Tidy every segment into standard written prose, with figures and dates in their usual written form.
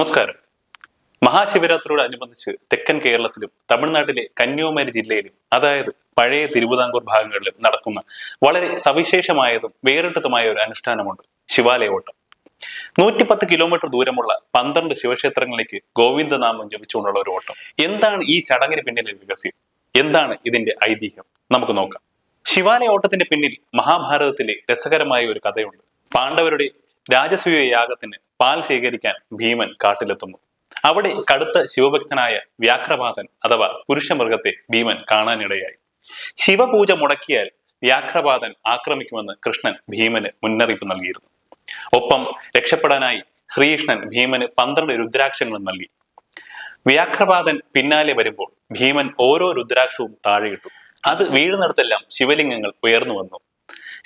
നമസ്കാരം. മഹാശിവരാത്രിയോടനുബന്ധിച്ച് തെക്കൻ കേരളത്തിലും തമിഴ്നാട്ടിലെ കന്യാകുമാരി ജില്ലയിലും, അതായത് പഴയ തിരുവിതാംകൂർ ഭാഗങ്ങളിലും നടക്കുന്ന വളരെ സവിശേഷമായതും വേറിട്ടതുമായ ഒരു അനുഷ്ഠാനമുണ്ട്, ശിവാലയ ഓട്ടം. 110 കിലോമീറ്റർ ദൂരമുള്ള 12 ശിവക്ഷേത്രങ്ങളിലേക്ക് ഗോവിന്ദനാമം ജപിച്ചുകൊണ്ടുള്ള ഒരു ഓട്ടം. എന്താണ് ഈ ചടങ്ങിന് പിന്നിലെ രഹസ്യം? എന്താണ് ഇതിന്റെ ഐതിഹ്യം? നമുക്ക് നോക്കാം. ശിവാലയ ഓട്ടത്തിന്റെ പിന്നിൽ മഹാഭാരതത്തിലെ രസകരമായ ഒരു കഥയുണ്ട്. പാണ്ഡവരുടെ രാജസൂയ യാഗത്തിന് പാൽ ശേഖരിക്കാൻ ഭീമൻ കാട്ടിലെത്തുന്നു. അവിടെ കടുത്ത ശിവഭക്തനായ വ്യാഘ്രപാതൻ അഥവാ പുരുഷമൃഗത്തെ ഭീമൻ കാണാനിടയായി. ശിവപൂജ മുടക്കിയാൽ വ്യാഘ്രപാതൻ ആക്രമിക്കുമെന്ന് കൃഷ്ണൻ ഭീമന് മുന്നറിയിപ്പ് നൽകിയിരുന്നു. ഒപ്പം രക്ഷപ്പെടാനായി ശ്രീകൃഷ്ണൻ ഭീമന് 12 രുദ്രാക്ഷങ്ങളും നൽകി. വ്യാഘ്രപാതൻ പിന്നാലെ വരുമ്പോൾ ഭീമൻ ഓരോ രുദ്രാക്ഷവും താഴെയിട്ടു. അത് വീഴുന്നിടത്തെല്ലാം ശിവലിംഗങ്ങൾ ഉയർന്നു വന്നു.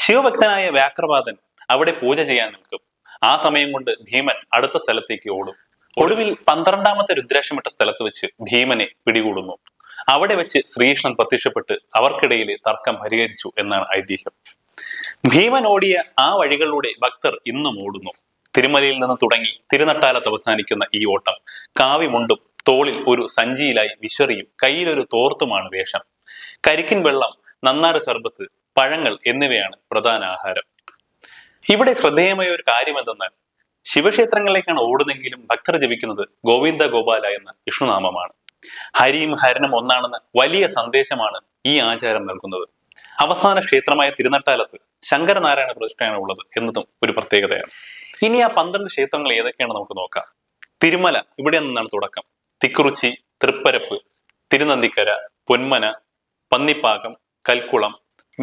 ശിവഭക്തനായ വ്യാഘ്രപാതൻ അവിടെ പൂജ ചെയ്യാൻ നിൽക്കും. ആ സമയം കൊണ്ട് ഭീമൻ അടുത്ത സ്ഥലത്തേക്ക് ഓടും. ഒടുവിൽ 12ാമത്തെ രുദ്രാക്ഷമിട്ട സ്ഥലത്ത് വെച്ച് ഭീമനെ പിടികൂടുന്നു. അവിടെ വെച്ച് ശ്രീകൃഷ്ണൻ പ്രത്യക്ഷപ്പെട്ട് അവർക്കിടയിലെ തർക്കം പരിഹരിച്ചു എന്നാണ് ഐതിഹ്യം. ഭീമൻ ഓടിയ ആ വഴികളിലൂടെ ഭക്തർ ഇന്നും ഓടുന്നു. തിരുമലയിൽ നിന്ന് തുടങ്ങി തിരുനട്ടാലത്ത് അവസാനിക്കുന്ന ഈ ഓട്ടം കാവിമുണ്ടും തോളിൽ ഒരു സഞ്ചിയിലായി വിശറിയും കയ്യിലൊരു തോർത്തുമാണ് വേഷം. കരിക്കിൻ വെള്ളം, നന്നാറ് സർബത്ത്, പഴങ്ങൾ എന്നിവയാണ് പ്രധാന ആഹാരം. ഇവിടെ ശ്രദ്ധേയമായ ഒരു കാര്യം എന്തെന്നാൽ, ശിവക്ഷേത്രങ്ങളിലേക്കാണ് ഓടുന്നെങ്കിലും ഭക്തർ ജപിക്കുന്നത് ഗോവിന്ദ ഗോപാല എന്ന വിഷ്ണുനാമമാണ്. ഹരിയും ഹരനും ഒന്നാണെന്ന വലിയ സന്ദേശമാണ് ഈ ആചാരം നൽകുന്നത്. അവസാന ക്ഷേത്രമായ തിരുനട്ടാലത്ത് ശങ്കരനാരായണ പ്രതിഷ്ഠയാണ് ഉള്ളത് എന്നതും ഒരു പ്രത്യേകതയാണ്. ഇനി ആ 12 ക്ഷേത്രങ്ങൾ ഏതൊക്കെയാണ് നമുക്ക് നോക്കാം. തിരുമല, ഇവിടെ നിന്നാണ് തുടക്കം. തിക്കുറിച്ചി, തൃപ്പരപ്പ്, തിരുനന്ദിക്കര, പൊന്മന, പന്നിപ്പാകം, കൽക്കുളം,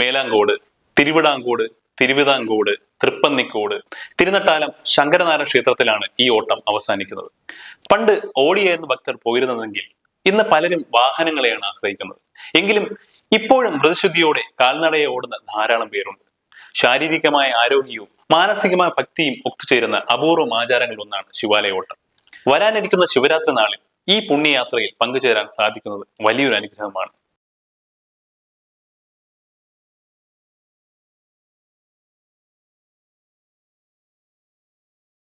മേലാങ്കോട്, തിരുവിടാങ്കോട്, തിരുവിതാംകൂട്, തൃപ്പന്നിക്കോട്, തിരുനട്ടാലം ശങ്കരനാരായണ ക്ഷേത്രത്തിലാണ് ഈ ഓട്ടം അവസാനിക്കുന്നത്. പണ്ട് ഓടിയായിരുന്നു ഭക്തർ പോയിരുന്നതെങ്കിൽ ഇന്ന് പലരും വാഹനങ്ങളെയാണ് ആശ്രയിക്കുന്നത്. എങ്കിലും ഇപ്പോഴും മൃതശുദ്ധിയോടെ കാൽനടയെ ഓടുന്ന ധാരാളം പേരുണ്ട്. ശാരീരികമായ ആരോഗ്യവും മാനസികമായ ഭക്തിയും ഒത്തുചേരുന്ന അപൂർവം ആചാരങ്ങളിൽ ഒന്നാണ് ശിവാലയ ഓട്ടം. വരാനിരിക്കുന്ന ശിവരാത്രി നാളിൽ ഈ പുണ്യയാത്രയിൽ പങ്കുചേരാൻ സാധിക്കുന്നത് വലിയൊരു അനുഗ്രഹമാണ്.